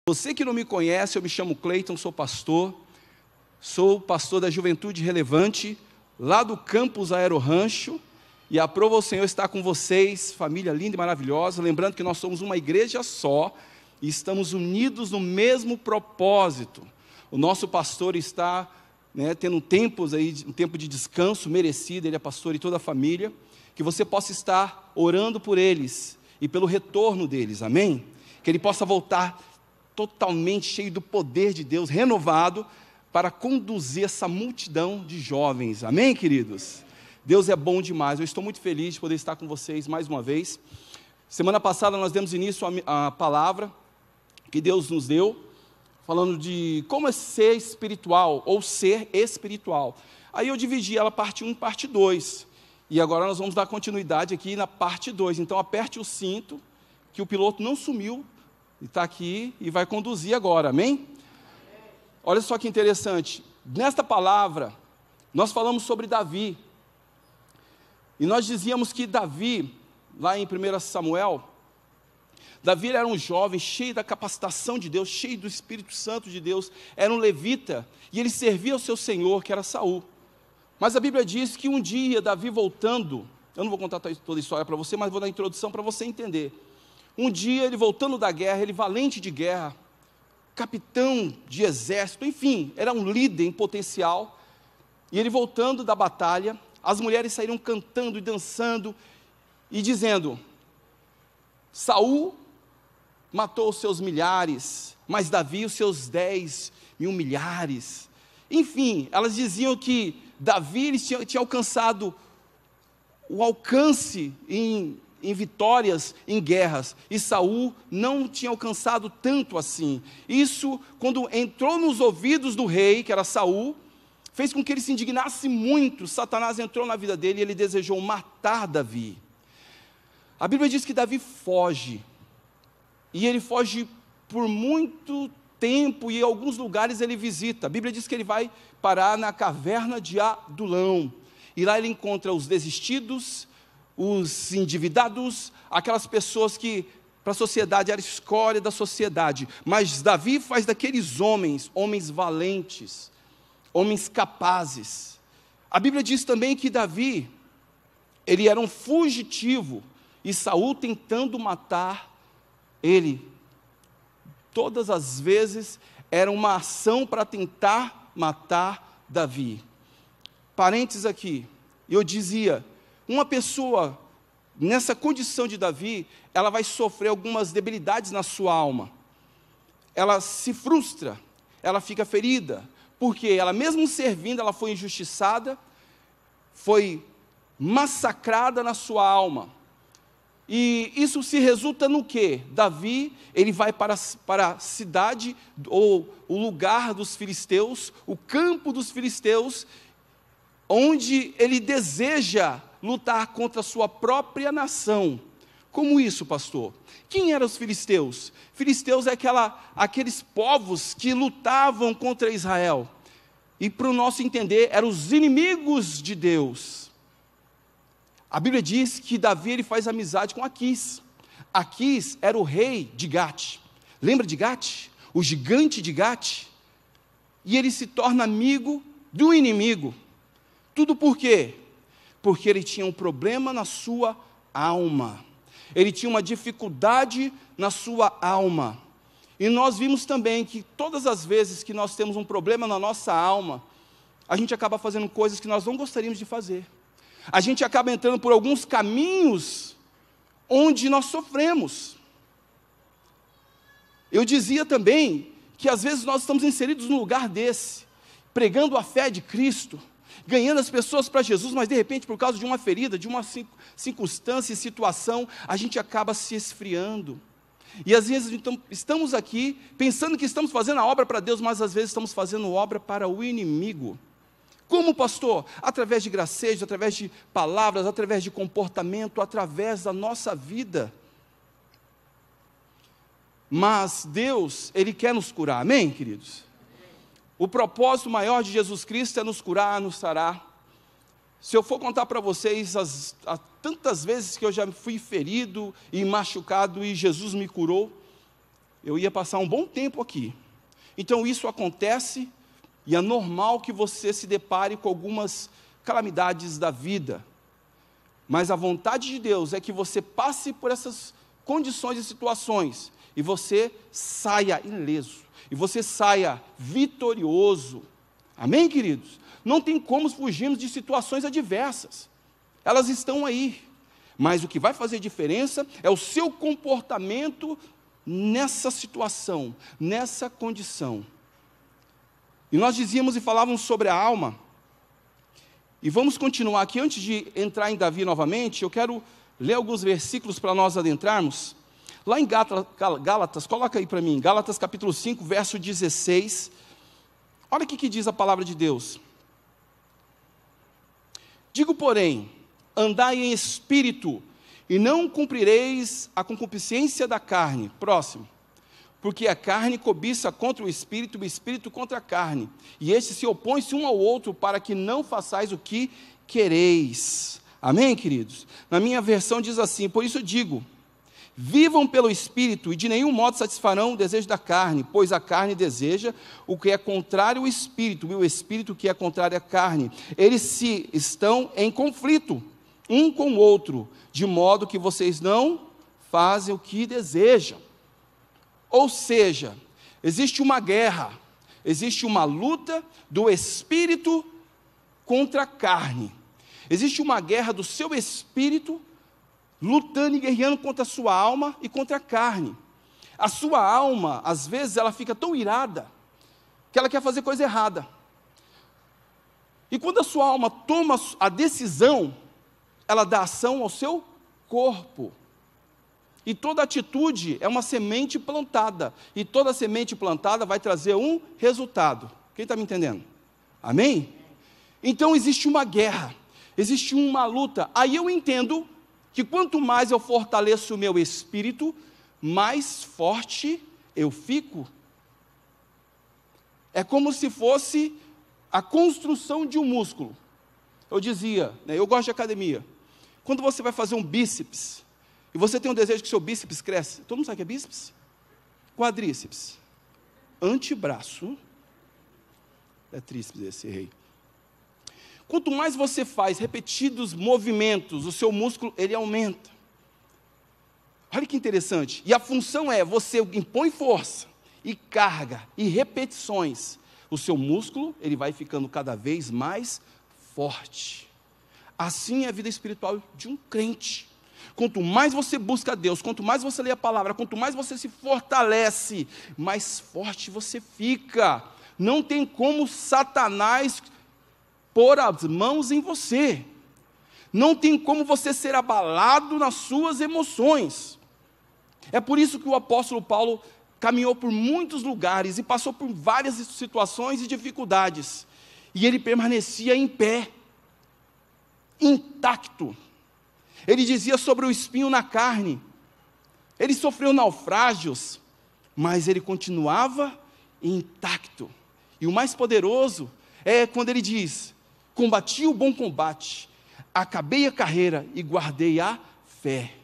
Você que não me conhece, eu me chamo Cleiton, sou pastor da Juventude Relevante, lá do campus Aero Rancho, e aprova o Senhor estar com vocês, família linda e maravilhosa, lembrando que nós somos uma igreja só, e estamos unidos no mesmo propósito. O nosso pastor está tendo um tempo de descanso merecido, ele é pastor e toda a família, que você possa estar orando por eles, e pelo retorno deles, amém? Que ele possa voltar totalmente cheio do poder de Deus, renovado, para conduzir essa multidão de jovens, amém, queridos? Deus é bom demais, eu estou muito feliz de poder estar com vocês mais uma vez. Semana passada nós demos início à palavra que Deus nos deu, falando de como é ser espiritual, ou ser espiritual. Aí eu dividi ela parte 1 e parte 2, e agora nós vamos dar continuidade aqui na parte 2, então aperte o cinto, que o piloto não sumiu, está aqui e vai conduzir agora, amém? Olha só que interessante, nesta palavra, nós falamos sobre Davi, e nós dizíamos que Davi, lá em 1 Samuel, Davi era um jovem cheio da capacitação de Deus, cheio do Espírito Santo de Deus, era um levita, e ele servia ao seu senhor, que era Saul. Mas a Bíblia diz que um dia, Davi voltando, eu não vou contar toda a história para você, mas vou dar a introdução para você entender. Um dia, ele voltando da guerra, ele valente de guerra, capitão de exército, enfim, era um líder em potencial, e ele voltando da batalha, as mulheres saíram cantando e dançando, e dizendo, Saul matou os seus milhares, mas Davi os seus 10 mil milhares, enfim, elas diziam que Davi tinha alcançado o alcance em vitórias, em guerras, e Saul não tinha alcançado tanto assim. Isso, quando entrou nos ouvidos do rei, que era Saul, fez com que ele se indignasse muito. Satanás entrou na vida dele e ele desejou matar Davi. A Bíblia diz que Davi foge, e ele foge por muito tempo, e em alguns lugares ele visita. A Bíblia diz que ele vai parar na caverna de Adulão, e lá ele encontra os desistidos, os endividados, aquelas pessoas que para a sociedade era escória da sociedade, mas Davi faz daqueles homens valentes, homens capazes. A Bíblia diz também que Davi, ele era um fugitivo, e Saul tentando matar ele, todas as vezes era uma ação para tentar matar Davi. Parênteses aqui, eu dizia, uma pessoa, nessa condição de Davi, ela vai sofrer algumas debilidades na sua alma. Ela se frustra, ela fica ferida, porque ela mesmo servindo, ela foi injustiçada, foi massacrada na sua alma. E isso se resulta no quê? Davi, ele vai para a cidade, ou o lugar dos filisteus, o campo dos filisteus, onde ele deseja lutar contra a sua própria nação. Como isso, pastor? Quem eram os filisteus? Filisteus é aqueles povos que lutavam contra Israel. E para o nosso entender, eram os inimigos de Deus. A Bíblia diz que Davi ele faz amizade com Aquis. Aquis era o rei de Gate. Lembra de Gate? O gigante de Gate? E ele se torna amigo do inimigo. Tudo por quê? Porque ele tinha um problema na sua alma, ele tinha uma dificuldade na sua alma, e nós vimos também que todas as vezes que nós temos um problema na nossa alma, a gente acaba fazendo coisas que nós não gostaríamos de fazer, a gente acaba entrando por alguns caminhos, onde nós sofremos. Eu dizia também, que às vezes nós estamos inseridos num lugar desse, pregando a fé de Cristo, ganhando as pessoas para Jesus, mas de repente, por causa de uma ferida, de uma circunstância e situação, a gente acaba se esfriando. E às vezes então, estamos aqui, pensando que estamos fazendo a obra para Deus, mas às vezes estamos fazendo obra para o inimigo. Como, pastor? Através de gracejos, através de palavras, através de comportamento, através da nossa vida. Mas Deus, Ele quer nos curar, amém, queridos? O propósito maior de Jesus Cristo é nos curar, nos sarar. Se eu for contar para vocês as tantas vezes que eu já fui ferido e machucado e Jesus me curou, eu ia passar um bom tempo aqui. Então isso acontece e é normal que você se depare com algumas calamidades da vida. Mas a vontade de Deus é que você passe por essas condições e situações e você saia ileso, e você saia vitorioso. Amém, queridos? Não tem como fugirmos de situações adversas. Elas estão aí. Mas o que vai fazer diferença é o seu comportamento nessa situação, nessa condição. E nós dizíamos e falávamos sobre a alma. E vamos continuar aqui. Antes de entrar em Davi novamente, eu quero ler alguns versículos para nós adentrarmos. Lá em Gálatas, coloca aí para mim, Gálatas capítulo 5, verso 16. Olha o que diz a palavra de Deus. Digo, porém, andai em espírito, e não cumprireis a concupiscência da carne. Próximo. Porque a carne cobiça contra o espírito contra a carne. E estes se opõem-se um ao outro, para que não façais o que quereis. Amém, queridos? Na minha versão diz assim, por isso digo, vivam pelo Espírito, e de nenhum modo satisfarão o desejo da carne, pois a carne deseja o que é contrário ao Espírito, e o Espírito que é contrário à carne. Eles estão em conflito, um com o outro, de modo que vocês não fazem o que desejam. Ou seja, existe uma guerra, existe uma luta do Espírito contra a carne. Existe uma guerra do seu espírito lutando e guerreando contra a sua alma e contra a carne. A sua alma, às vezes, ela fica tão irada que ela quer fazer coisa errada. E quando a sua alma toma a decisão, ela dá ação ao seu corpo. E toda atitude é uma semente plantada. E toda semente plantada vai trazer um resultado. Quem está me entendendo? Amém? Então existe uma guerra, existe uma luta. Aí eu entendo que quanto mais eu fortaleço o meu espírito, mais forte eu fico. É como se fosse a construção de um músculo. Eu dizia, eu gosto de academia. Quando você vai fazer um bíceps, e você tem um desejo que seu bíceps cresce, todo mundo sabe o que é bíceps? Quadríceps, antebraço, é tríceps esse, errei. Quanto mais você faz repetidos movimentos, o seu músculo, ele aumenta. Olha que interessante. E a função é, você impõe força, e carga, e repetições. O seu músculo, ele vai ficando cada vez mais forte. Assim é a vida espiritual de um crente. Quanto mais você busca Deus, quanto mais você lê a palavra, quanto mais você se fortalece, mais forte você fica. Não tem como Satanás pôr as mãos em você. Não tem como você ser abalado nas suas emoções. É por isso que o apóstolo Paulo caminhou por muitos lugares e passou por várias situações e dificuldades. E ele permanecia em pé, intacto. Ele dizia sobre o espinho na carne. Ele sofreu naufrágios, mas ele continuava intacto. E o mais poderoso é quando ele diz: combati o bom combate, acabei a carreira e guardei a fé.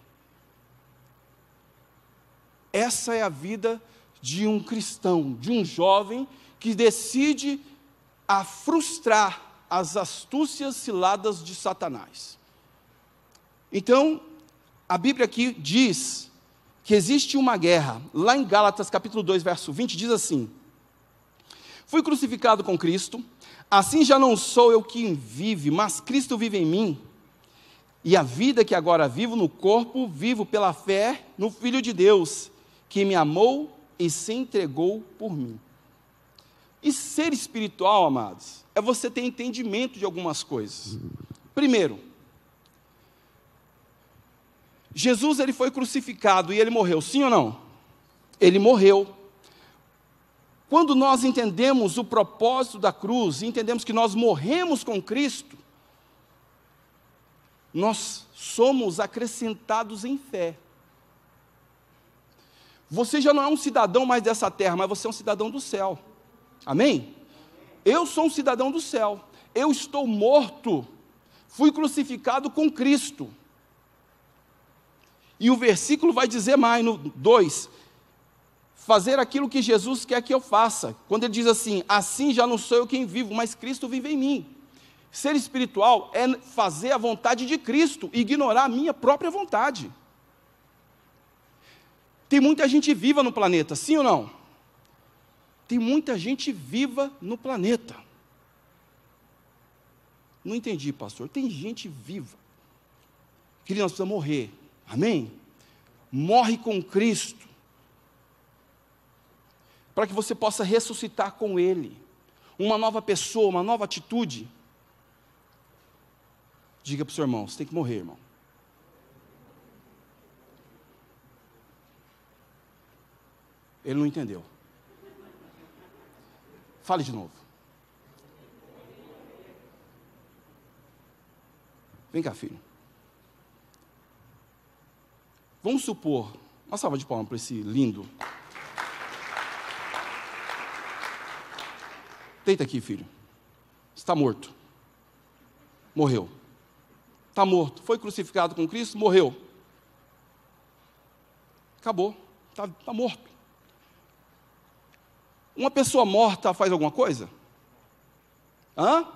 Essa é a vida de um cristão, de um jovem que decide a frustrar as astúcias ciladas de Satanás. Então, a Bíblia aqui diz que existe uma guerra. Lá em Gálatas capítulo 2, verso 20, diz assim: fui crucificado com Cristo, assim já não sou eu quem vive, mas Cristo vive em mim. E a vida que agora vivo no corpo, vivo pela fé no Filho de Deus, que me amou e se entregou por mim. E ser espiritual, amados, é você ter entendimento de algumas coisas. Primeiro, Jesus, ele foi crucificado e ele morreu, sim ou não? Ele morreu. Quando nós entendemos o propósito da cruz, e entendemos que nós morremos com Cristo, nós somos acrescentados em fé. Você já não é um cidadão mais dessa terra, mas você é um cidadão do céu. Amém? Eu sou um cidadão do céu. Eu estou morto. Fui crucificado com Cristo. E o versículo vai dizer mais, no 2: fazer aquilo que Jesus quer que eu faça. Quando ele diz assim, assim já não sou eu quem vivo, mas Cristo vive em mim. Ser espiritual é fazer a vontade de Cristo, ignorar a minha própria vontade. Tem muita gente viva no planeta, sim ou não? Tem muita gente viva no planeta. Não entendi, pastor. Tem gente viva. Querido, nós precisamos morrer. Amém? Morre com Cristo. Para que você possa ressuscitar com Ele. Uma nova pessoa, uma nova atitude. Diga para o seu irmão, você tem que morrer, irmão. Ele não entendeu. Fale de novo. Vem cá, filho. Vamos supor, uma salva de palmas para esse lindo. Deita aqui, filho. Você está morto. Morreu. Está morto. Foi crucificado com Cristo, morreu. Acabou. Está morto. Uma pessoa morta faz alguma coisa? Hã?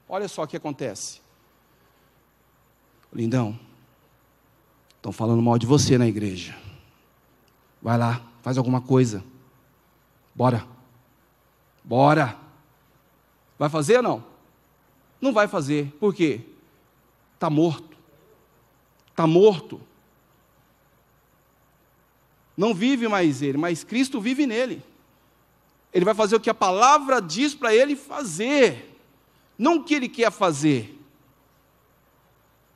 Olha só o que acontece. Lindão, estão falando mal de você na igreja. Vai lá, faz alguma coisa. Bora. Bora. Vai fazer ou não? Não vai fazer. Por quê? Está morto. Está morto. Não vive mais ele, mas Cristo vive nele. Ele vai fazer o que a palavra diz para ele fazer, não o que ele quer fazer.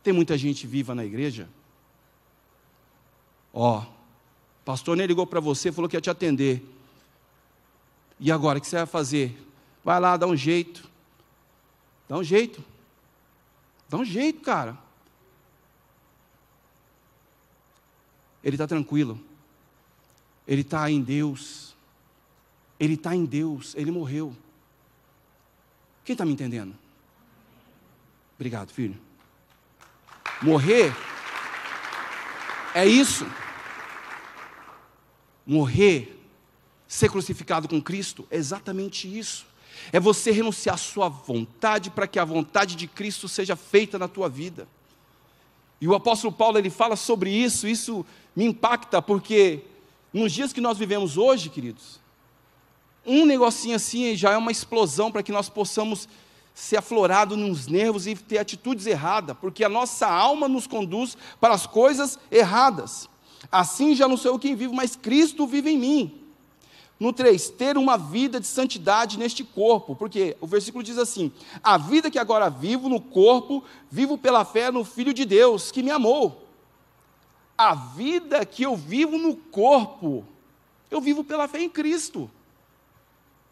Tem muita gente viva na igreja. O pastor nem ligou para você, falou que ia te atender. E agora, o que você vai fazer? Vai lá, dá um jeito. Dá um jeito. Dá um jeito, cara. Ele está tranquilo. Ele está em Deus. Ele está em Deus. Ele morreu. Quem está me entendendo? Obrigado, filho. Morrer é isso. Morrer, ser crucificado com Cristo, é exatamente isso. É você renunciar à sua vontade para que a vontade de Cristo seja feita na tua vida. E o apóstolo Paulo, ele fala sobre isso. Isso me impacta, porque nos dias que nós vivemos hoje, queridos, um negocinho assim já é uma explosão para que nós possamos ser aflorados nos nervos e ter atitudes erradas, porque a nossa alma nos conduz para as coisas erradas. Assim já não sou eu quem vivo, mas Cristo vive em mim. No 3, ter uma vida de santidade neste corpo, porque o versículo diz assim, a vida que agora vivo no corpo, vivo pela fé no Filho de Deus, que me amou. A vida que eu vivo no corpo, eu vivo pela fé em Cristo.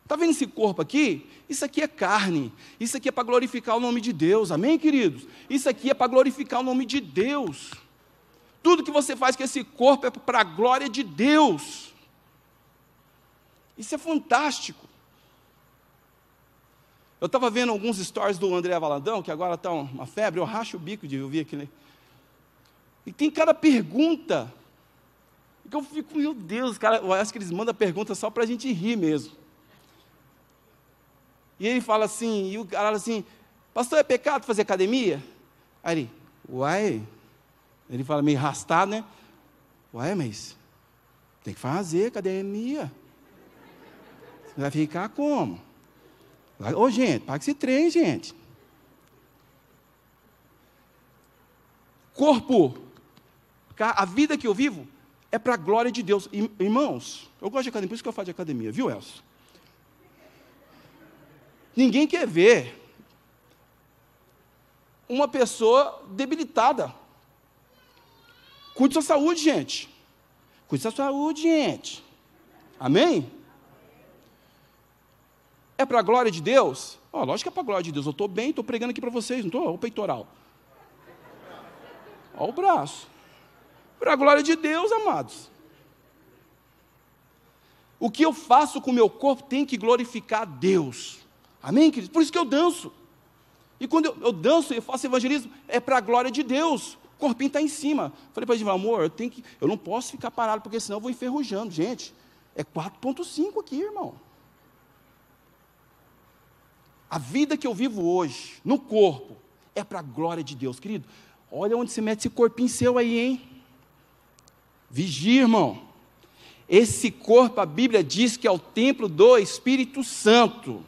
Está vendo esse corpo aqui? Isso aqui é carne, isso aqui é para glorificar o nome de Deus, amém, queridos? Isso aqui é para glorificar o nome de Deus. Tudo que você faz com esse corpo é para a glória de Deus. Isso é fantástico. Eu estava vendo alguns stories do André Valadão, que agora está uma febre, eu racho o bico de ouvir aquilo. E tem cada pergunta, que eu fico, meu Deus, cara, eu acho que eles mandam pergunta só para a gente rir mesmo. E ele fala assim, e o cara fala assim, pastor, é pecado fazer academia? Aí ele, uai, ele fala meio arrastado, né? Uai, mas tem que fazer academia. Você vai ficar como? Ô, gente, paga esse trem, gente. Corpo, a vida que eu vivo é para a glória de Deus. Irmãos, eu gosto de academia, por isso que eu faço de academia, viu, Elcio? Ninguém quer ver uma pessoa debilitada. Cuide da sua saúde, gente. Cuide da sua saúde, gente. Amém? É para a glória de Deus? Lógico que é para a glória de Deus. Eu estou bem, estou pregando aqui para vocês, não estou? Olha o peitoral. Olha o braço. Para a glória de Deus, amados. O que eu faço com o meu corpo tem que glorificar a Deus. Amém, queridos? Por isso que eu danço. E quando eu danço e faço evangelismo, é para a glória de Deus. corpinho está em cima. Falei para ele, amor, eu não posso ficar parado, porque senão eu vou enferrujando. Gente, é 4,5 aqui, irmão. A vida que eu vivo hoje, no corpo, é para a glória de Deus. Querido, olha onde você mete esse corpinho seu aí, hein? Vigia, irmão. Esse corpo, a Bíblia diz que é o templo do Espírito Santo.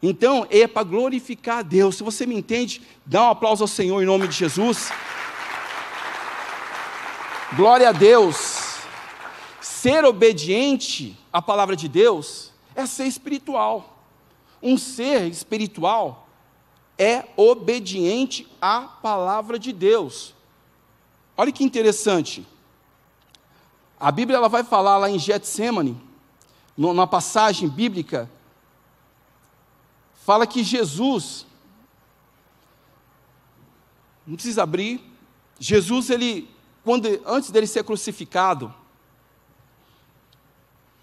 Então, é para glorificar a Deus. Se você me entende, dá um aplauso ao Senhor em nome de Jesus. Glória a Deus. Ser obediente à palavra de Deus é ser espiritual. Um ser espiritual é obediente à palavra de Deus. Olha que interessante. A Bíblia ela vai falar lá em Getsêmani, numa passagem bíblica, fala que Jesus, não precisa abrir, Jesus, antes dele ser crucificado,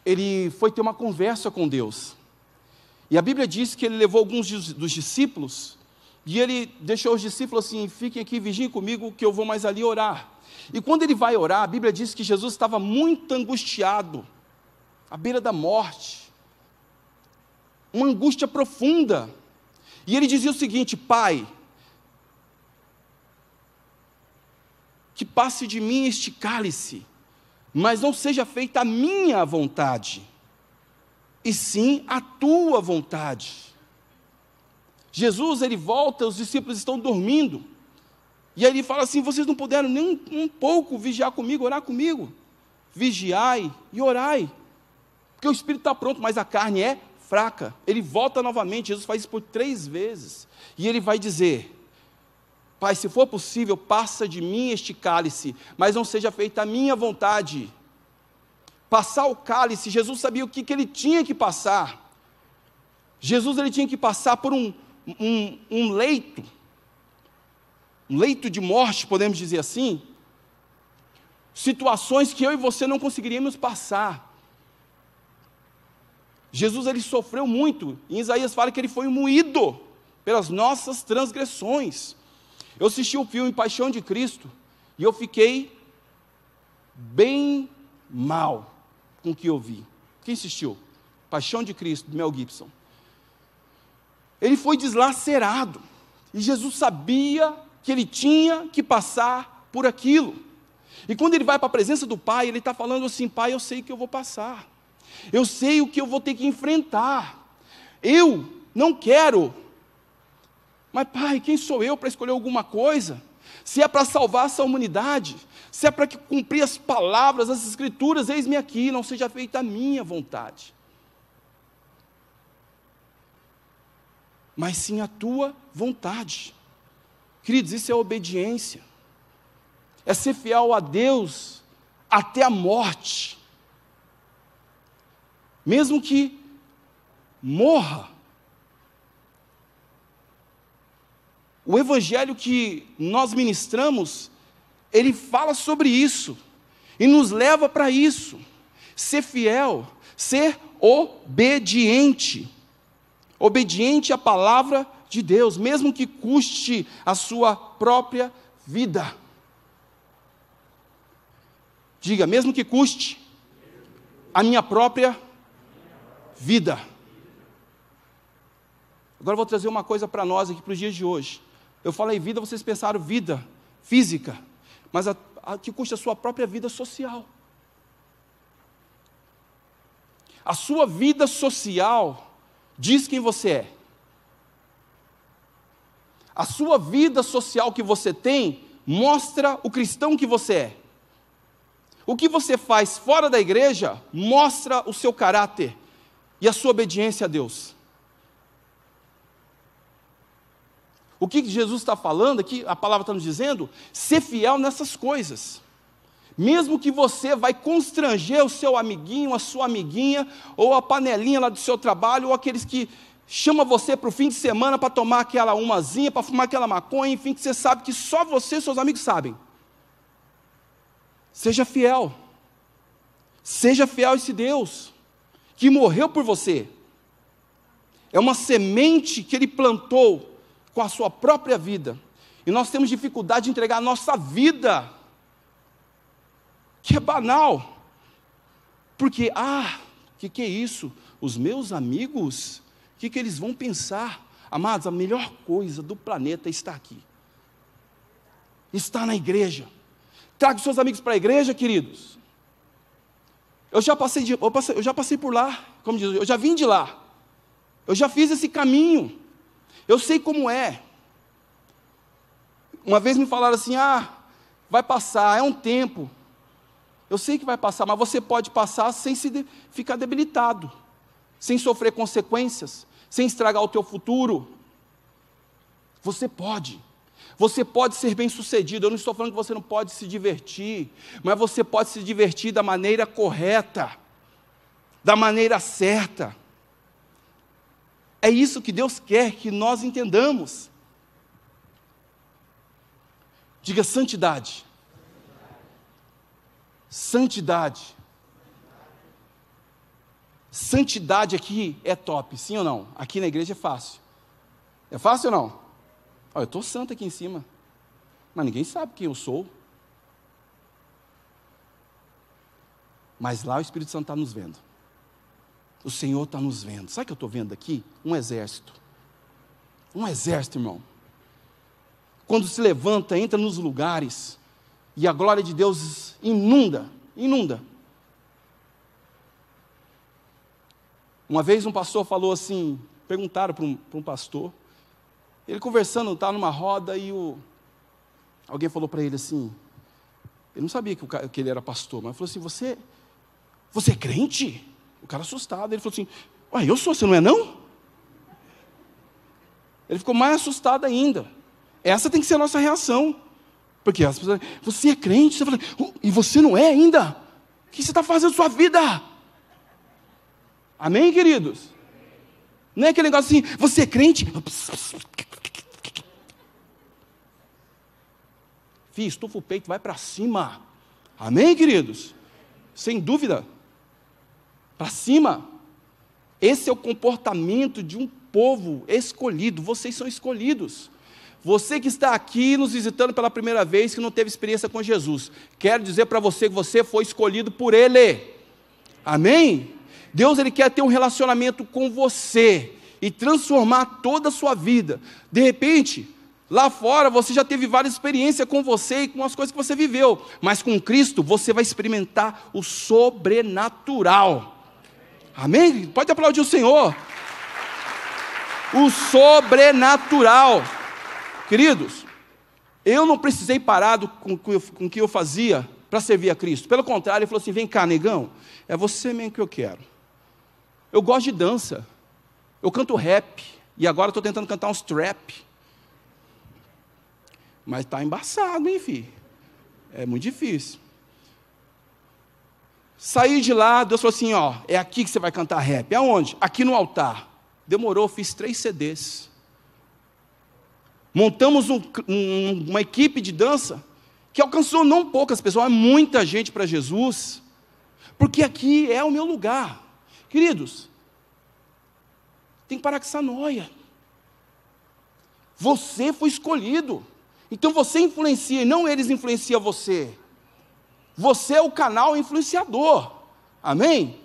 ele foi ter uma conversa com Deus. E a Bíblia diz que ele levou alguns dos discípulos, e ele deixou os discípulos assim, fiquem aqui, vigiem comigo, que eu vou mais ali orar. E quando ele vai orar, a Bíblia diz que Jesus estava muito angustiado, à beira da morte, uma angústia profunda, e ele dizia o seguinte, Pai, que passe de mim este cálice, mas não seja feita a minha vontade, e sim a tua vontade. Jesus, ele volta, os discípulos estão dormindo, e aí ele fala assim, vocês não puderam nem um pouco vigiar comigo, orar comigo? Vigiai e orai, porque o espírito está pronto, mas a carne é fraca. Ele volta novamente, Jesus faz isso por 3 vezes, e ele vai dizer, Pai, se for possível, passa de mim este cálice, mas não seja feita a minha vontade. Passar o cálice, Jesus sabia o que ele tinha que passar. Jesus ele tinha que passar por um leito de morte, podemos dizer assim, situações que eu e você não conseguiríamos passar. Jesus ele sofreu muito, em Isaías fala que ele foi moído pelas nossas transgressões. Eu assisti o filme Paixão de Cristo, e eu fiquei bem mal com o que eu vi. Quem assistiu? Paixão de Cristo, do Mel Gibson. Ele foi deslacerado, e Jesus sabia que ele tinha que passar por aquilo. E quando ele vai para a presença do Pai, ele está falando assim, Pai, eu sei que eu vou passar, eu sei o que eu vou ter que enfrentar, eu não quero, mas Pai, quem sou eu para escolher alguma coisa? Se é para salvar essa humanidade, se é para cumprir as palavras, as escrituras, eis-me aqui, não seja feita a minha vontade, mas sim a tua vontade. Queridos, isso é obediência, é ser fiel a Deus até a morte, mesmo que morra. O evangelho que nós ministramos, ele fala sobre isso, e nos leva para isso, ser fiel, ser obediente à palavra de Deus, mesmo que custe a sua própria vida. Diga, mesmo que custe a minha própria vida. Agora eu vou trazer uma coisa para nós aqui, para os dias de hoje. Eu falei vida, vocês pensaram vida física, mas a que custa a sua própria vida social. A sua vida social diz quem você é. A sua vida social que você tem mostra o cristão que você é. O que você faz fora da igreja mostra o seu caráter e a sua obediência a Deus. O que Jesus está falando aqui, a palavra está nos dizendo, ser fiel nessas coisas. Mesmo que você vai constranger o seu amiguinho, a sua amiguinha, ou a panelinha lá do seu trabalho, ou aqueles que chamam você para o fim de semana para tomar aquela umazinha, para fumar aquela maconha, enfim, que você sabe que só você e seus amigos sabem. Seja fiel. Seja fiel a esse Deus que morreu por você. É uma semente que Ele plantou com a sua própria vida. E nós temos dificuldade de entregar a nossa vida, que é banal. Porque, que é isso? Os meus amigos, o que eles vão pensar? Amados, a melhor coisa do planeta está aqui. Está na igreja. Traga os seus amigos para a igreja, queridos. Eu já passei por lá, como diz, eu já vim de lá. Eu já fiz esse caminho. Eu sei como é. Uma vez me falaram assim, vai passar, é um tempo. Eu sei que vai passar, mas você pode passar sem ficar debilitado, sem sofrer consequências, sem estragar o teu futuro. Você pode. Você pode ser bem-sucedido. Eu não estou falando que você não pode se divertir, mas você pode se divertir da maneira correta, da maneira certa. É isso que Deus quer que nós entendamos. Diga santidade. Santidade. Santidade aqui é top, sim ou não? Aqui na igreja é fácil. É fácil ou não? Eu estou santo aqui em cima, mas ninguém sabe quem eu sou. Mas lá o Espírito Santo está nos vendo. O Senhor está nos vendo. Sabe o que eu estou vendo aqui? Um exército. Um exército, irmão. Quando se levanta, entra nos lugares, e a glória de Deus inunda. Uma vez um pastor falou assim, perguntaram para um pastor, ele conversando, estava numa roda, e alguém falou para ele assim, ele não sabia que ele era pastor, mas falou assim, você é crente? O cara assustado, ele falou assim, eu sou, você não é não? Ele ficou mais assustado ainda. Essa tem que ser a nossa reação, porque as pessoas, você é crente? Você fala, e você não é ainda? O que você está fazendo na sua vida? Amém, queridos? Não é aquele negócio assim, você é crente? Filho, estufa o peito, vai para cima. Amém, queridos? Sem dúvida. Para cima. Esse é o comportamento de um povo escolhido. Vocês são escolhidos. Você que está aqui nos visitando pela primeira vez, que não teve experiência com Jesus, quero dizer para você que você foi escolhido por Ele. Amém? Deus, Ele quer ter um relacionamento com você e transformar toda a sua vida. De repente, lá fora você já teve várias experiências com você e com as coisas que você viveu, mas com Cristo você vai experimentar o sobrenatural. Amém? Pode aplaudir o Senhor. O sobrenatural. Queridos, eu não precisei parar com o que eu fazia para servir a Cristo. Pelo contrário, Ele falou assim, vem cá, negão, é você mesmo que eu quero. Eu gosto de dança, eu canto rap, e agora estou tentando cantar uns trap. Mas está embaçado, hein, filho? É muito difícil. Saí de lá, Deus falou assim, é aqui que você vai cantar rap. Aonde? Aqui no altar. Demorou, fiz 3 CDs. Montamos uma equipe de dança, que alcançou não poucas pessoas, mas muita gente para Jesus, porque aqui é o meu lugar. Queridos, tem que parar com essa noia. Você foi escolhido, então você influencia, e não eles influenciam você. Você é o canal influenciador, amém?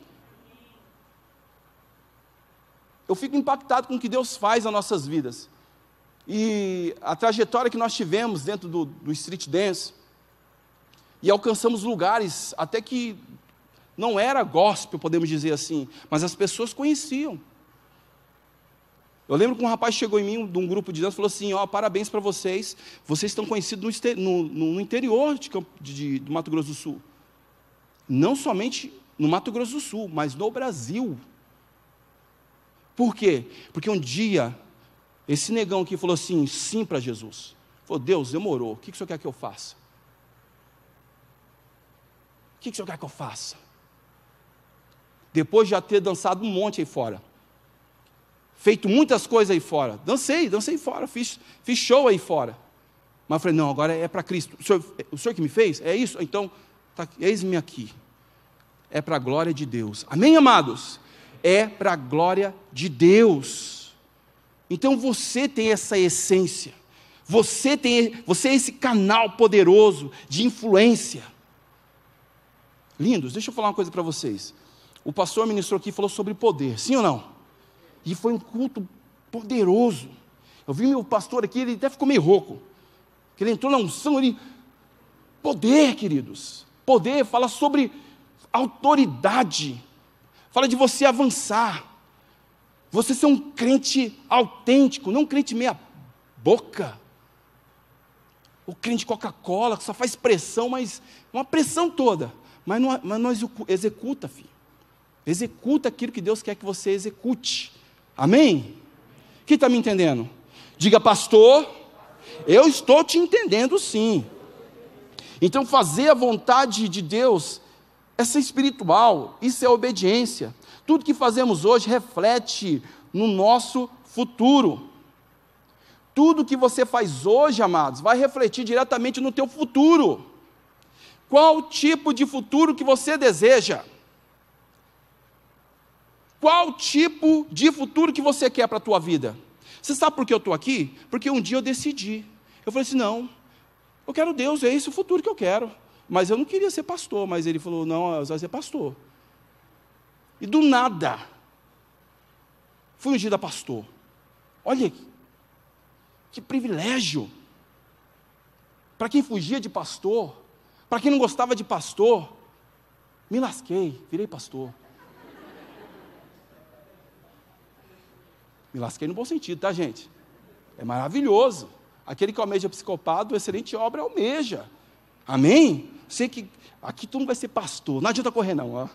Eu fico impactado com o que Deus faz nas nossas vidas, e a trajetória que nós tivemos dentro do street dance, e alcançamos lugares, até que não era gospel, podemos dizer assim, mas as pessoas conheciam. Eu lembro que um rapaz chegou em mim, de um grupo de dança, e falou assim, parabéns para vocês, vocês estão conhecidos no interior do Mato Grosso do Sul. Não somente no Mato Grosso do Sul, mas no Brasil. Por quê? Porque um dia, esse negão aqui falou assim, sim para Jesus. Falou, Deus, demorou, o que o Senhor quer que eu faça? O que o Senhor quer que eu faça? Depois de já ter dançado um monte aí fora, feito muitas coisas aí fora, dancei fora, fiz show aí fora, mas eu falei, não, agora é para Cristo, o senhor que me fez, é isso? Então, eis-me aqui, é para a glória de Deus, amém, amados? É para a glória de Deus. Então você tem essa essência, Você é esse canal poderoso de influência. Lindos, deixa eu falar uma coisa para vocês. O pastor ministrou aqui e falou sobre poder, sim ou não? E foi um culto poderoso. Eu vi meu pastor aqui, ele até ficou meio rouco. Que ele entrou na unção, poder, queridos. Poder fala sobre autoridade. Fala de você avançar. Você ser um crente autêntico, não um crente meia boca. O crente Coca-Cola, que só faz pressão, mas uma pressão toda. Mas não executa, filho. Executa aquilo que Deus quer que você execute. Amém? Quem está me entendendo? Diga, pastor, eu estou te entendendo sim. Então fazer a vontade de Deus é ser espiritual, isso é obediência. Tudo que fazemos hoje reflete no nosso futuro. Tudo que você faz hoje, amados, vai refletir diretamente no teu futuro. Qual tipo de futuro que você deseja? Qual tipo de futuro que você quer para a tua vida? Você sabe por que eu estou aqui? Porque um dia eu decidi. Eu falei assim, não, eu quero Deus, é esse o futuro que eu quero. Mas eu não queria ser pastor, mas ele falou, não, você vai ser pastor. E do nada, fui ungido a pastor. Olha, que privilégio. Para quem fugia de pastor, para quem não gostava de pastor, me lasquei, virei pastor. Me lasquei no bom sentido, tá, gente? É maravilhoso. Aquele que almeja psicopado, excelente obra almeja. Amém? Sei que aqui todo mundo vai ser pastor. Não adianta correr, não. Ó.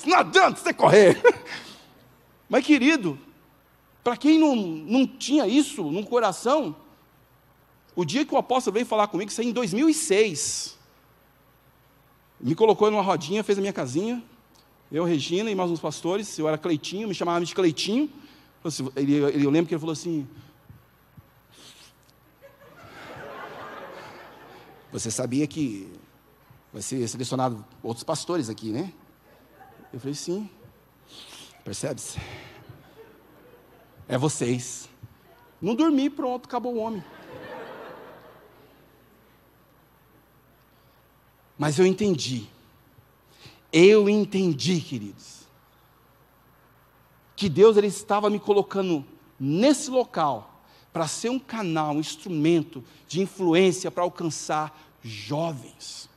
Não adianta você correr. Mas, querido, para quem não tinha isso no coração, o dia que o apóstolo veio falar comigo, isso aí em 2006, me colocou numa rodinha, fez a minha casinha, eu, Regina e mais uns pastores, eu era Cleitinho, me chamavam de Cleitinho. Eu lembro que ele falou assim, você sabia que vai ser selecionado outros pastores aqui, né? Eu falei, sim. Percebe-se? É vocês. Não dormi, pronto, acabou o homem. Mas eu entendi, queridos, que Deus ele estava me colocando nesse local para ser um canal, um instrumento de influência para alcançar jovens.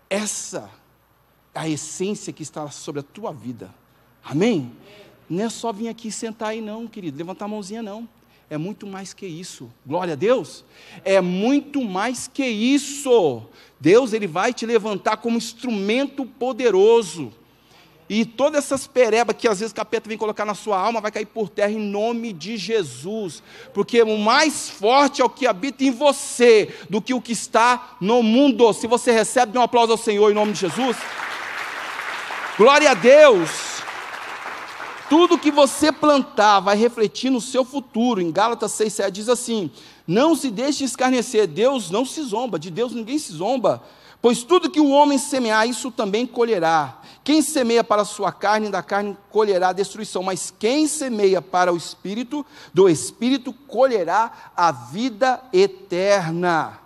Essa é a essência que está sobre a tua vida. Amém? Não é só vir aqui e sentar aí não, querido, levantar a mãozinha não. É muito mais que isso. Glória a Deus. É muito mais que isso. Deus ele vai te levantar como instrumento poderoso. E todas essas perebas que às vezes o capeta vem colocar na sua alma, vai cair por terra em nome de Jesus. Porque o mais forte é o que habita em você, do que o que está no mundo. Se você recebe, dê um aplauso ao Senhor em nome de Jesus. Glória a Deus. Tudo que você plantar vai refletir no seu futuro. Em Gálatas 6,7 diz assim, não se deixe escarnecer, Deus não se zomba, de Deus ninguém se zomba. Pois tudo que o homem semear, isso também colherá. Quem semeia para a sua carne, da carne colherá a destruição. Mas quem semeia para o Espírito, do Espírito colherá a vida eterna.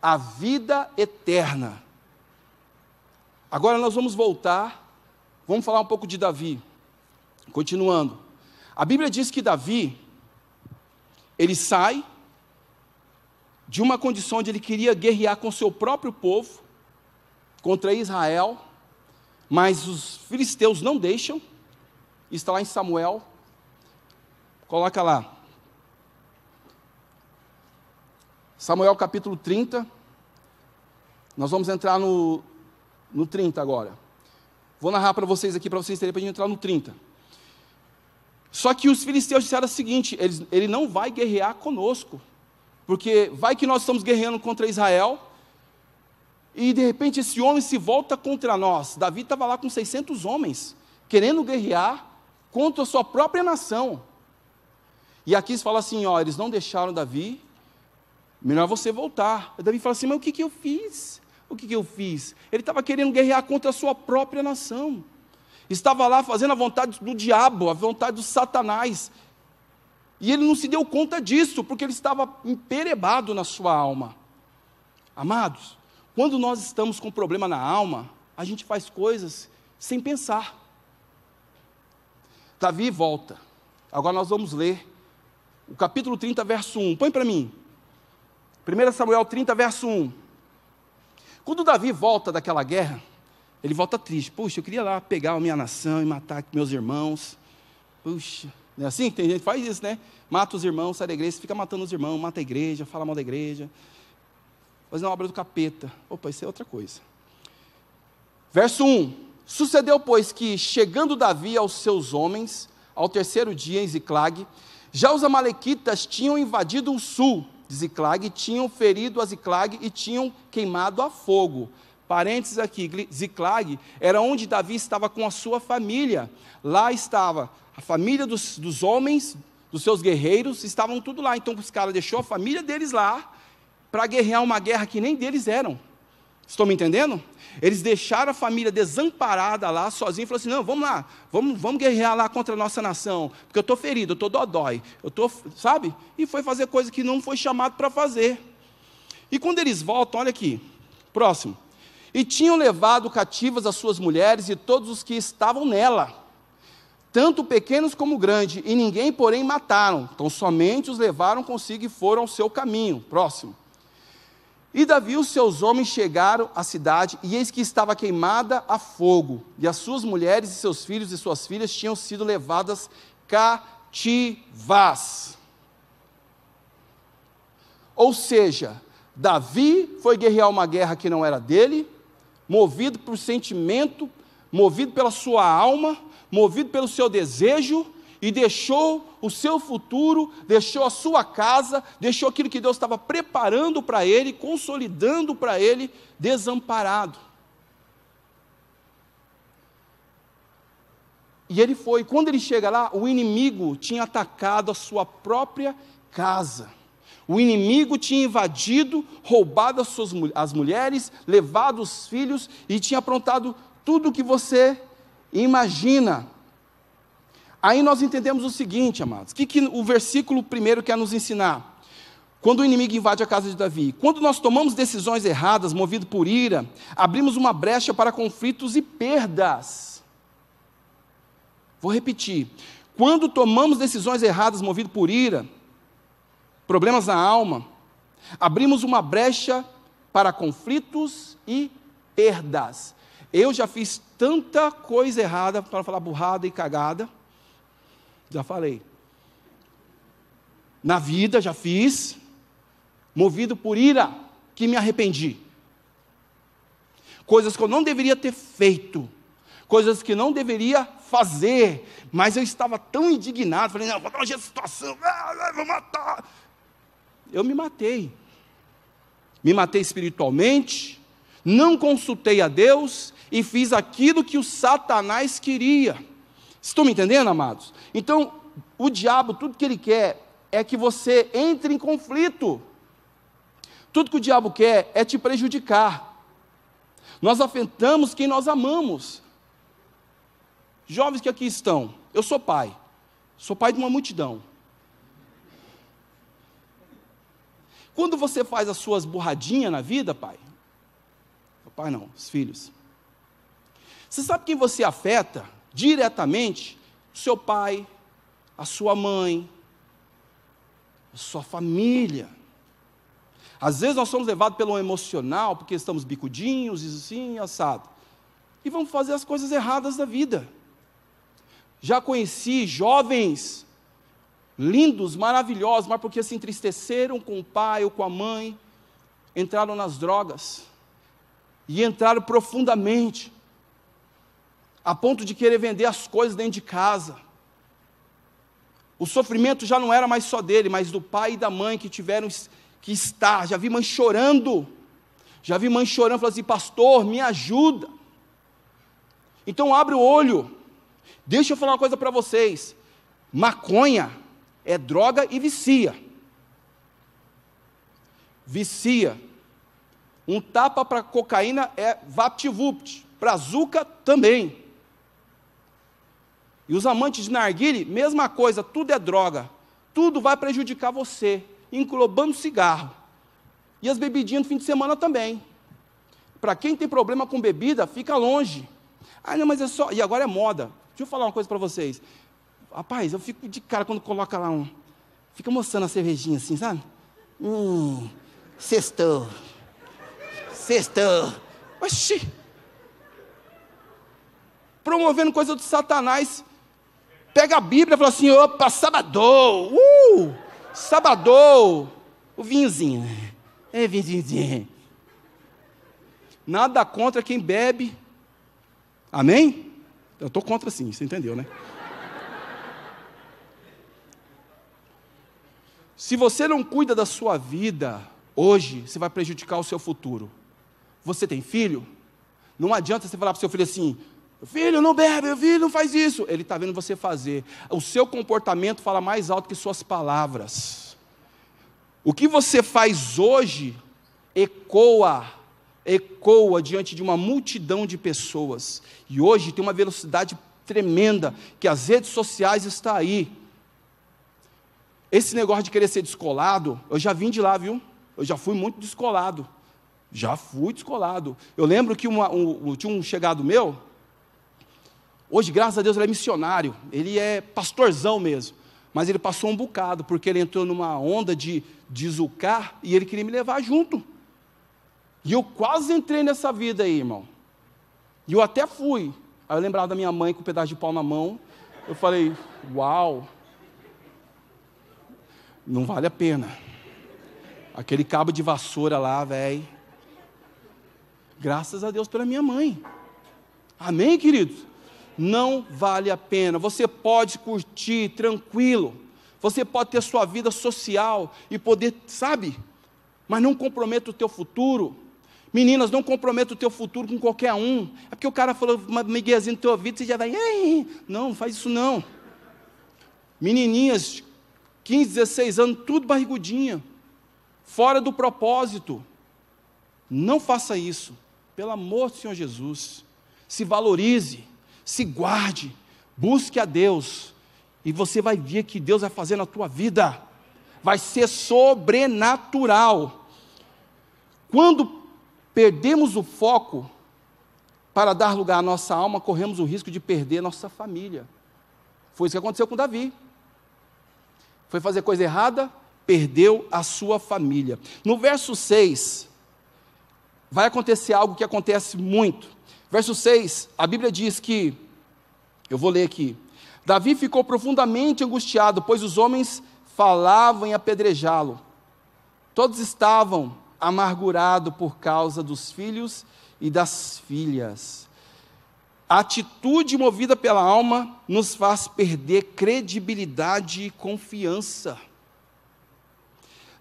A vida eterna. Agora nós vamos voltar, vamos falar um pouco de Davi. Continuando. A Bíblia diz que Davi, ele sai de uma condição onde ele queria guerrear com seu próprio povo, contra Israel, mas os filisteus não deixam, está lá em Samuel, coloca lá, Samuel capítulo 30, nós vamos entrar no 30 agora, vou narrar para vocês aqui, para vocês terem para a gente entrar no 30, só que os filisteus disseram o seguinte, ele não vai guerrear conosco, porque vai que nós estamos guerreando contra Israel, e de repente esse homem se volta contra nós. Davi estava lá com 600 homens, querendo guerrear contra a sua própria nação. E aqui se fala assim, ó, eles não deixaram Davi, melhor você voltar. E Davi fala assim, mas o que eu fiz? O que eu fiz? Ele estava querendo guerrear contra a sua própria nação. Estava lá fazendo a vontade do diabo, a vontade do Satanás. E ele não se deu conta disso, porque ele estava emperebado na sua alma. Amados, quando nós estamos com problema na alma, a gente faz coisas sem pensar. Davi volta. Agora nós vamos ler o capítulo 30, verso 1. Põe para mim. 1 Samuel 30, verso 1. Quando Davi volta daquela guerra, ele volta triste. Puxa, eu queria lá pegar a minha nação e matar meus irmãos. Puxa, não é assim que tem gente que faz isso, né? Mata os irmãos, sai da igreja, fica matando os irmãos, mata a igreja, fala mal da igreja. Fazer uma obra do capeta. Opa, isso é outra coisa. Verso 1. Sucedeu, pois, que, chegando Davi aos seus homens, ao terceiro dia em Ziclag, já os amalequitas tinham invadido o sul de Ziclag, tinham ferido a Ziclag e tinham queimado a fogo. Parênteses aqui, Ziclag era onde Davi estava com a sua família. Lá estava a família dos homens, dos seus guerreiros, estavam tudo lá. Então os caras deixou a família deles lá, para guerrear uma guerra que nem deles eram. Estão me entendendo? Eles deixaram a família desamparada lá, sozinha, e falaram assim, não, vamos lá, vamos guerrear lá contra a nossa nação, porque eu estou ferido, eu estou dodói, sabe? E foi fazer coisa que não foi chamado para fazer. E quando eles voltam, olha aqui, próximo. E tinham levado cativas as suas mulheres e todos os que estavam nela, tanto pequenos como grandes, e ninguém, porém, mataram. Então, somente os levaram consigo e foram ao seu caminho. Próximo. E Davi e os seus homens chegaram à cidade, e eis que estava queimada a fogo, e as suas mulheres e seus filhos e suas filhas tinham sido levadas cativas. Ou seja, Davi foi guerrear uma guerra que não era dele, movido por sentimento, movido pela sua alma, movido pelo seu desejo, e deixou o seu futuro, deixou a sua casa, deixou aquilo que Deus estava preparando para ele, consolidando para ele, desamparado. E ele foi, quando ele chega lá, o inimigo tinha atacado a sua própria casa. O inimigo tinha invadido, roubado as mulheres, levado os filhos, e tinha aprontado tudo o que você imagina. Aí nós entendemos o seguinte, amados, o que o versículo primeiro quer nos ensinar? Quando o inimigo invade a casa de Davi, quando nós tomamos decisões erradas, movidos por ira, abrimos uma brecha para conflitos e perdas. Vou repetir, quando tomamos decisões erradas, movidos por ira, problemas na alma, abrimos uma brecha para conflitos e perdas. Eu já fiz tanta coisa errada, para falar burrada e cagada, já falei. Na vida já fiz, movido por ira, que me arrependi. Coisas que eu não deveria ter feito, coisas que não deveria fazer, mas eu estava tão indignado, falei, não, vou dar uma situação, vou matar. Eu me matei espiritualmente, não consultei a Deus e fiz aquilo que o Satanás queria. Estão me entendendo, amados? Então, o diabo, tudo que ele quer é que você entre em conflito. Tudo que o diabo quer é te prejudicar. Nós afetamos quem nós amamos. Jovens que aqui estão, eu sou pai de uma multidão. Quando você faz as suas burradinhas na vida, pai não, os filhos, você sabe quem você afeta diretamente? O seu pai, a sua mãe, a sua família. Às vezes nós somos levados pelo emocional, porque estamos bicudinhos, isso assim, assado, e vamos fazer as coisas erradas da vida. Já conheci jovens lindos, maravilhosos, mas porque se entristeceram com o pai ou com a mãe, entraram nas drogas, e entraram profundamente, a ponto de querer vender as coisas dentro de casa. O sofrimento já não era mais só dele, mas do pai e da mãe que tiveram que estar. Já vi mãe chorando, falando assim, pastor, me ajuda. Então abre o olho. Deixa eu falar uma coisa para vocês, maconha é droga e vicia. Um tapa para cocaína é vapt-vupt, para azuca também. E os amantes de narguile, mesma coisa, tudo é droga, tudo vai prejudicar você, englobando cigarro. E as bebidinhas no fim de semana também. Para quem tem problema com bebida, fica longe. Ah, não, mas é só... E agora é moda. Deixa eu falar uma coisa para vocês. Rapaz, eu fico de cara quando coloca lá um... Fica mostrando a cervejinha assim, sabe? Sextou. Sextou. Oxi. Promovendo coisa do Satanás. Pega a Bíblia e fala assim, opa, sabadou. Sabadou. O vinhozinho. Vinhozinho. Nada contra quem bebe. Amém? Eu estou contra sim, você entendeu, né? Se você não cuida da sua vida, hoje, você vai prejudicar o seu futuro. Você tem filho? Não adianta você falar para o seu filho assim, filho, não bebe, filho, não faz isso. Ele está vendo você fazer. O seu comportamento fala mais alto que suas palavras. O que você faz hoje ecoa diante de uma multidão de pessoas. E hoje tem uma velocidade tremenda, que as redes sociais estão aí. Esse negócio de querer ser descolado, eu já vim de lá, viu? Eu já fui muito descolado. Já fui descolado. Eu lembro que tinha um chegado meu, hoje, graças a Deus, ele é missionário, ele é pastorzão mesmo, mas ele passou um bocado, porque ele entrou numa onda de zucar, e ele queria me levar junto. E eu quase entrei nessa vida aí, irmão. E eu até fui. Aí eu lembrava da minha mãe com um pedaço de pau na mão, eu falei, uau, não vale a pena. Aquele cabo de vassoura lá, velho. Graças a Deus pela minha mãe. Amém, queridos? Não vale a pena. Você pode curtir tranquilo. Você pode ter sua vida social e poder, sabe? Mas não comprometa o teu futuro. Meninas, não comprometa o teu futuro com qualquer um. É porque o cara falou uma miguezinha no teu ouvido, você já vai... Não, não faz isso não. Menininhas, 15, 16 anos, tudo barrigudinha. Fora do propósito. Não faça isso. Pelo amor do Senhor Jesus. Se valorize. Se guarde. Busque a Deus. E você vai ver que Deus vai fazer na tua vida. Vai ser sobrenatural. Quando perdemos o foco para dar lugar à nossa alma, corremos o risco de perder nossa família. Foi isso que aconteceu com Davi. Foi fazer coisa errada, perdeu a sua família. No verso 6, vai acontecer algo que acontece muito. Verso 6, a Bíblia diz que, eu vou ler aqui, Davi ficou profundamente angustiado, pois os homens falavam em apedrejá-lo. Todos estavam amargurados por causa dos filhos e das filhas. A atitude movida pela alma nos faz perder credibilidade e confiança.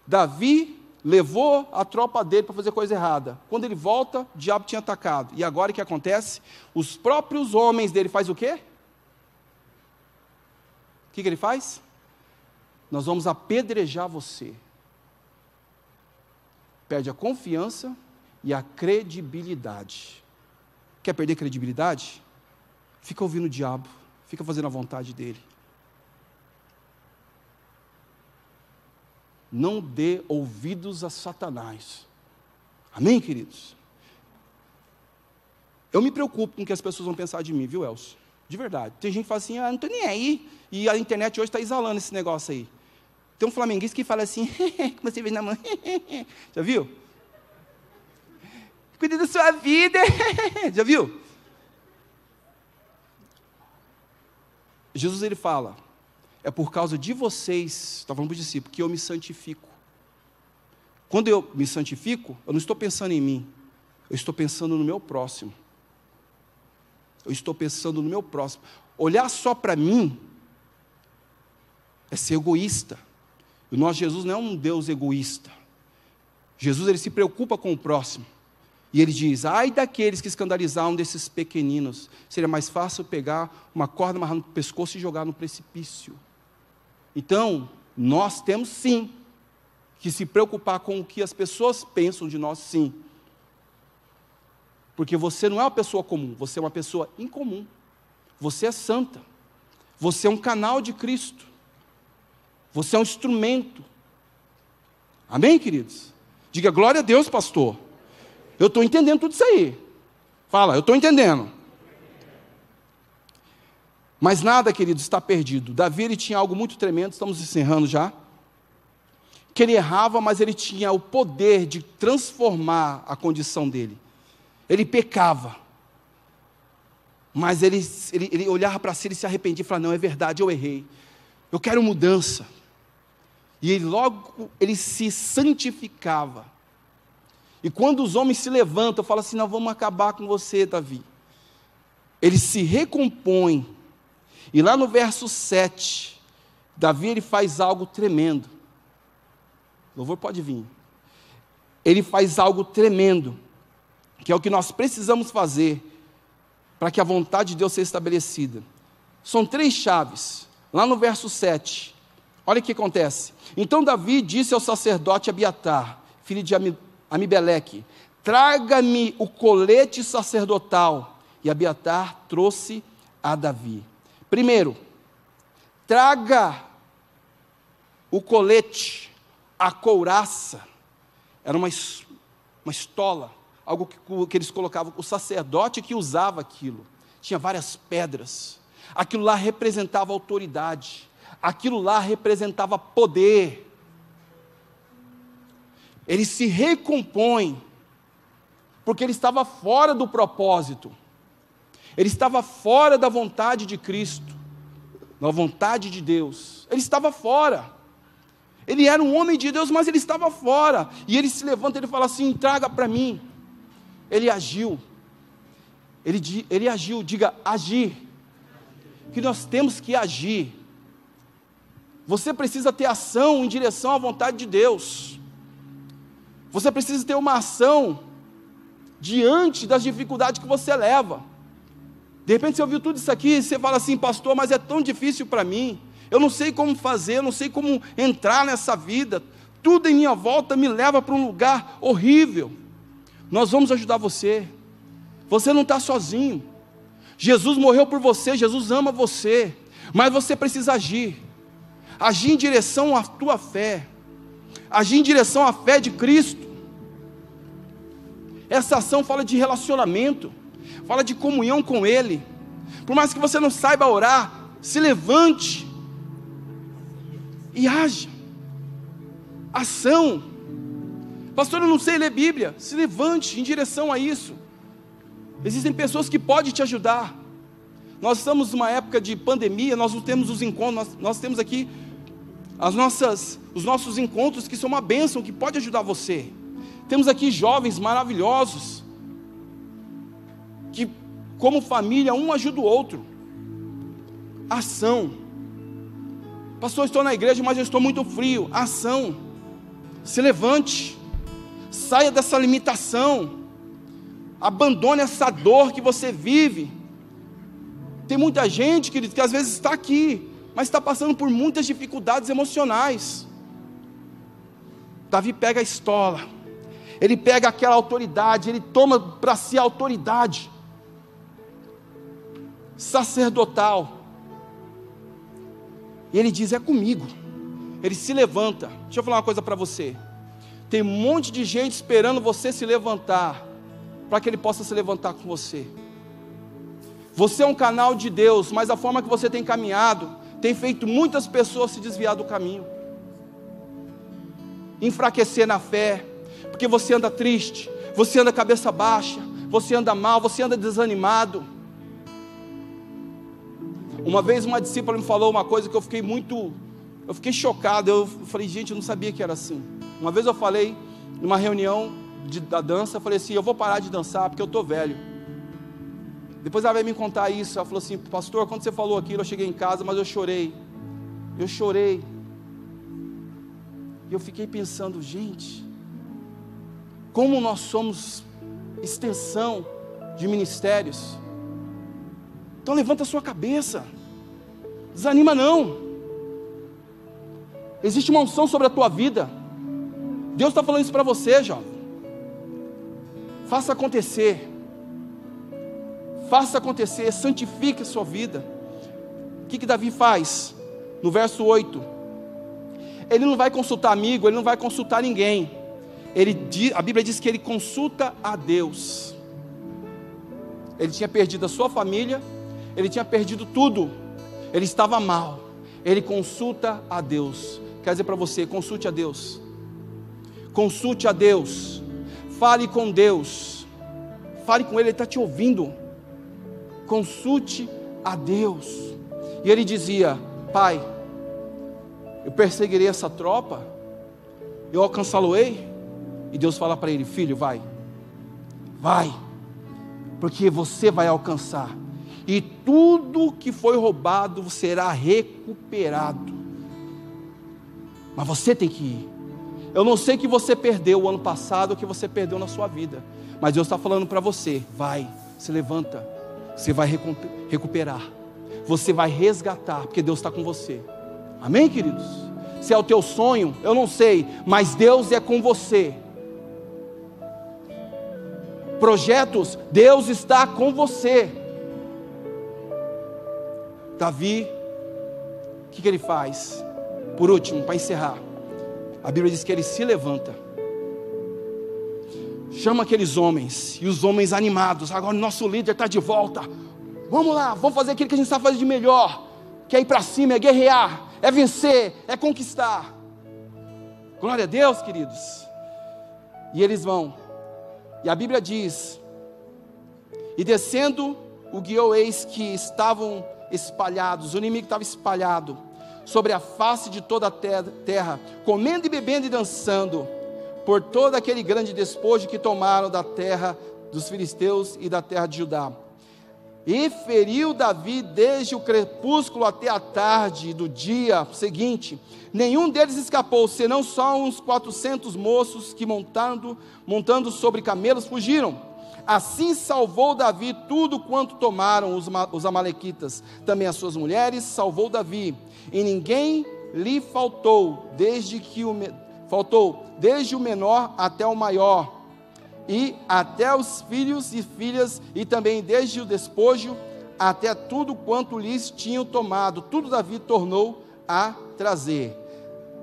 Davi levou a tropa dele para fazer coisa errada. Quando ele volta, o diabo tinha atacado. E agora o que acontece? Os próprios homens dele fazem o quê? O que ele faz? Nós vamos apedrejar você. Perde a confiança e a credibilidade. Quer perder credibilidade? Fica ouvindo o diabo, fica fazendo a vontade dele. Não dê ouvidos a Satanás. Amém, queridos? Eu me preocupo com o que as pessoas vão pensar de mim, viu, Elcio? De verdade. Tem gente que fala assim, não estou nem aí. E a internet hoje está exalando esse negócio aí. Tem um flamenguista que fala assim, com você vê na mão. Já viu? Cuide da sua vida. Já viu? Jesus, ele fala, é por causa de vocês, está falando para os discípulos, que eu me santifico. Quando eu me santifico, eu não estou pensando em mim, eu estou pensando no meu próximo. Eu estou pensando no meu próximo. Olhar só para mim é ser egoísta. O nosso Jesus não é um Deus egoísta. Jesus, ele se preocupa com o próximo. E ele diz, ai daqueles que escandalizaram desses pequeninos. Seria mais fácil pegar uma corda, amarrar no pescoço e jogar no precipício. Então, nós temos sim que se preocupar com o que as pessoas pensam de nós, sim. Porque você não é uma pessoa comum, você é uma pessoa incomum. Você é santa. Você é um canal de Cristo. Você é um instrumento. Amém, queridos? Diga glória a Deus, pastor. Eu estou entendendo tudo isso aí. Fala, eu estou entendendo. Mas nada, queridos, está perdido. Davi, ele tinha algo muito tremendo, estamos encerrando já. Que ele errava, mas ele tinha o poder de transformar a condição dele. Ele pecava. Mas ele olhava para si, ele se arrependia e falava, não, é verdade, eu errei. Eu quero mudança. E ele se santificava. E quando os homens se levantam, falam assim, não, vamos acabar com você, Davi. Ele se recompõe. E lá no verso 7, Davi, ele faz algo tremendo. O louvor pode vir. Ele faz algo tremendo, que é o que nós precisamos fazer, para que a vontade de Deus seja estabelecida. São 3 chaves. Lá no verso 7, olha o que acontece. Então Davi disse ao sacerdote Abiatar, filho de Amibeleque, traga-me o colete sacerdotal. E Abiatar trouxe a Davi. Primeiro, traga o colete, a couraça. Era uma estola, algo que eles colocavam, o sacerdote que usava aquilo. Tinha várias pedras. Aquilo lá representava autoridade. Aquilo lá representava poder. Ele se recompõe, porque ele estava fora do propósito. Ele estava fora da vontade de Cristo, da vontade de Deus. Ele estava fora. Ele era um homem de Deus, mas ele estava fora. E ele se levanta, ele fala assim, traga para mim. Ele agiu. Ele agiu, diga, agir. Que nós temos que agir. Você precisa ter ação em direção à vontade de Deus. Você precisa ter uma ação diante das dificuldades que você leva. De repente você ouviu tudo isso aqui e você fala assim, pastor, mas é tão difícil para mim. Eu não sei como fazer, eu não sei como entrar nessa vida. Tudo em minha volta me leva para um lugar horrível. Nós vamos ajudar você. Você não está sozinho. Jesus morreu por você, Jesus ama você. Mas você precisa agir. Agir em direção à tua fé. Agir em direção à fé de Cristo. Essa ação fala de relacionamento. Fala de comunhão com Ele. Por mais que você não saiba orar, se levante e haja. Ação. Pastor, eu não sei ler Bíblia. Se levante em direção a isso. Existem pessoas que podem te ajudar. Nós estamos numa época de pandemia, nós não temos os encontros, nós temos aqui os nossos encontros, que são uma bênção, que pode ajudar você. Temos aqui jovens maravilhosos, que como família, um ajuda o outro. Ação. Pastor, eu estou na igreja, mas eu estou muito frio. Ação. Se levante. Saia dessa limitação. Abandone essa dor que você vive. Tem muita gente, querido, que às vezes está aqui, mas está passando por muitas dificuldades emocionais. Davi pega a estola. Ele pega aquela autoridade, ele toma para si a autoridade sacerdotal. E ele diz, é comigo. Ele se levanta. Deixa eu falar uma coisa para você. Tem um monte de gente esperando você se levantar, para que Ele possa se levantar com você. Você é um canal de Deus, mas a forma que você tem caminhado, tem feito muitas pessoas se desviar do caminho. Enfraquecer na fé, porque você anda triste, você anda cabeça baixa, você anda mal, você anda desanimado. Uma vez uma discípula me falou uma coisa que eu fiquei chocado. Eu falei, gente, eu não sabia que era assim. Uma vez eu falei, numa reunião da dança, eu falei assim, eu vou parar de dançar porque eu estou velho. Depois ela veio me contar isso, ela falou assim, pastor, quando você falou aquilo, eu cheguei em casa, mas eu chorei. E eu fiquei pensando, gente, como nós somos extensão de ministérios. Então levanta a sua cabeça, desanima não. Existe uma unção sobre a tua vida. Deus está falando isso para você, jovem. Faça acontecer. Faça acontecer, santifique a sua vida. O que Davi faz? No verso 8, ele não vai consultar amigo, ele não vai consultar ninguém. A Bíblia diz que ele consulta a Deus. Ele tinha perdido a sua família, ele tinha perdido tudo, ele estava mal. Ele consulta a Deus. Quer dizer para você, consulte a Deus. Consulte a Deus. Fale com Deus. Fale com Ele, Ele está te ouvindo. Consulte a Deus. E ele dizia: Pai, eu perseguirei essa tropa, eu alcançá-lo-ei. E Deus fala para ele: filho, vai, porque você vai alcançar, e tudo que foi roubado será recuperado. Mas você tem que ir. Eu não sei o que você perdeu o ano passado, o que você perdeu na sua vida, mas Deus está falando para você: vai, se levanta, você vai recuperar, você vai resgatar, porque Deus está com você. Amém, queridos? Se é o teu sonho, eu não sei, mas Deus é com você. Projetos, Deus está com você. Davi, o que ele faz? Por último, para encerrar, a Bíblia diz que ele se levanta, chama aqueles homens, e os homens animados: agora o nosso líder está de volta, vamos lá, vamos fazer aquilo que a gente sabe fazer de melhor, que é ir para cima, é guerrear, é vencer, é conquistar. Glória a Deus, queridos. E eles vão, e a Bíblia diz: e descendo o guiou, eis que estavam espalhados, o inimigo estava espalhado sobre a face de toda a terra, comendo e bebendo e dançando, por todo aquele grande despojo que tomaram da terra dos filisteus e da terra de Judá. E feriu Davi desde o crepúsculo até a tarde do dia seguinte. Nenhum deles escapou, senão só uns 400 moços que montando sobre camelos fugiram. Assim salvou Davi tudo quanto tomaram os amalequitas. Também as suas mulheres salvou Davi, e ninguém lhe faltou, desde o menor até o maior, e até os filhos e filhas, e também desde o despojo até tudo quanto lhes tinham tomado, tudo Davi tornou a trazer.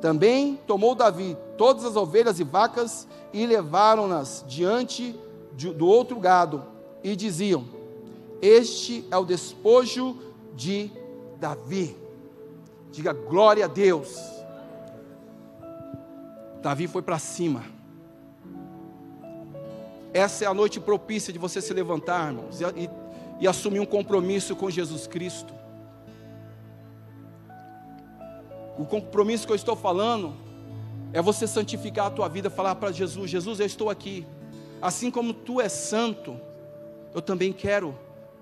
Também tomou Davi todas as ovelhas e vacas, e levaram-nas diante do outro gado, e diziam: este é o despojo de Davi. Diga glória a Deus. Davi foi para cima. Essa é a noite propícia de você se levantar, irmãos, e assumir um compromisso com Jesus Cristo. O compromisso que eu estou falando é você santificar a tua vida, falar para Jesus: Jesus, eu estou aqui, assim como tu és santo, eu também quero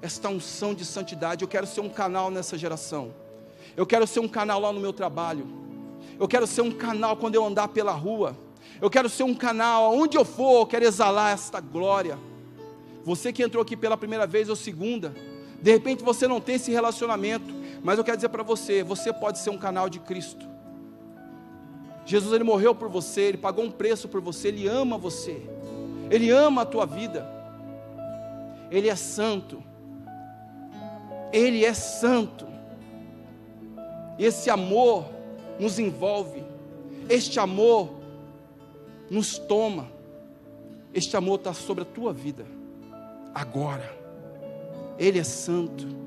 esta unção de santidade. Eu quero ser um canal nessa geração, eu quero ser um canal lá no meu trabalho, eu quero ser um canal quando eu andar pela rua, eu quero ser um canal, aonde eu for, eu quero exalar esta glória. Você que entrou aqui pela primeira vez ou segunda, de repente você não tem esse relacionamento, mas eu quero dizer para você, você pode ser um canal de Cristo. Jesus, Ele morreu por você, Ele pagou um preço por você, Ele ama você, Ele ama a tua vida, Ele é santo, Ele é santo. Esse amor nos envolve, este amor nos toma, este amor está sobre a tua vida, agora. Ele é santo.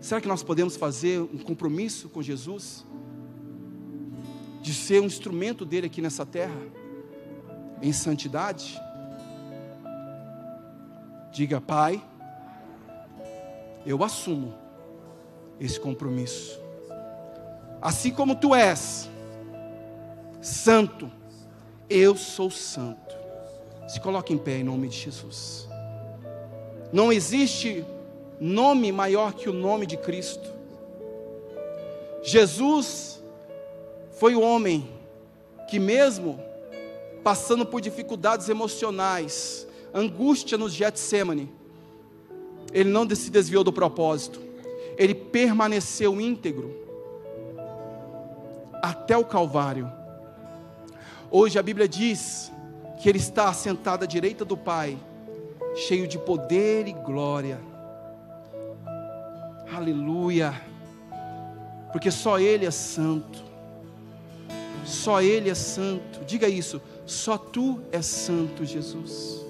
Será que nós podemos fazer um compromisso com Jesus, de ser um instrumento dele aqui nessa terra, em santidade? Diga: Pai, eu assumo esse compromisso, assim como tu és santo, eu sou santo. Se coloque em pé em nome de Jesus. Não existe nome maior que o nome de Cristo. Jesus foi o homem que, mesmo passando por dificuldades emocionais, angústia no Getsemane, ele não se desviou do propósito, ele permaneceu íntegro até o Calvário. Hoje a Bíblia diz que ele está assentado à direita do Pai, cheio de poder e glória. Aleluia, porque só Ele é santo. Só Ele é santo. Diga isso: só Tu és santo, Jesus.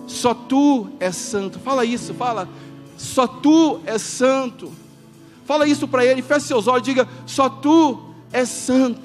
Só Tu és santo. Fala isso, fala. Só Tu és santo. Fala isso para Ele, feche seus olhos, diga: só Tu és santo.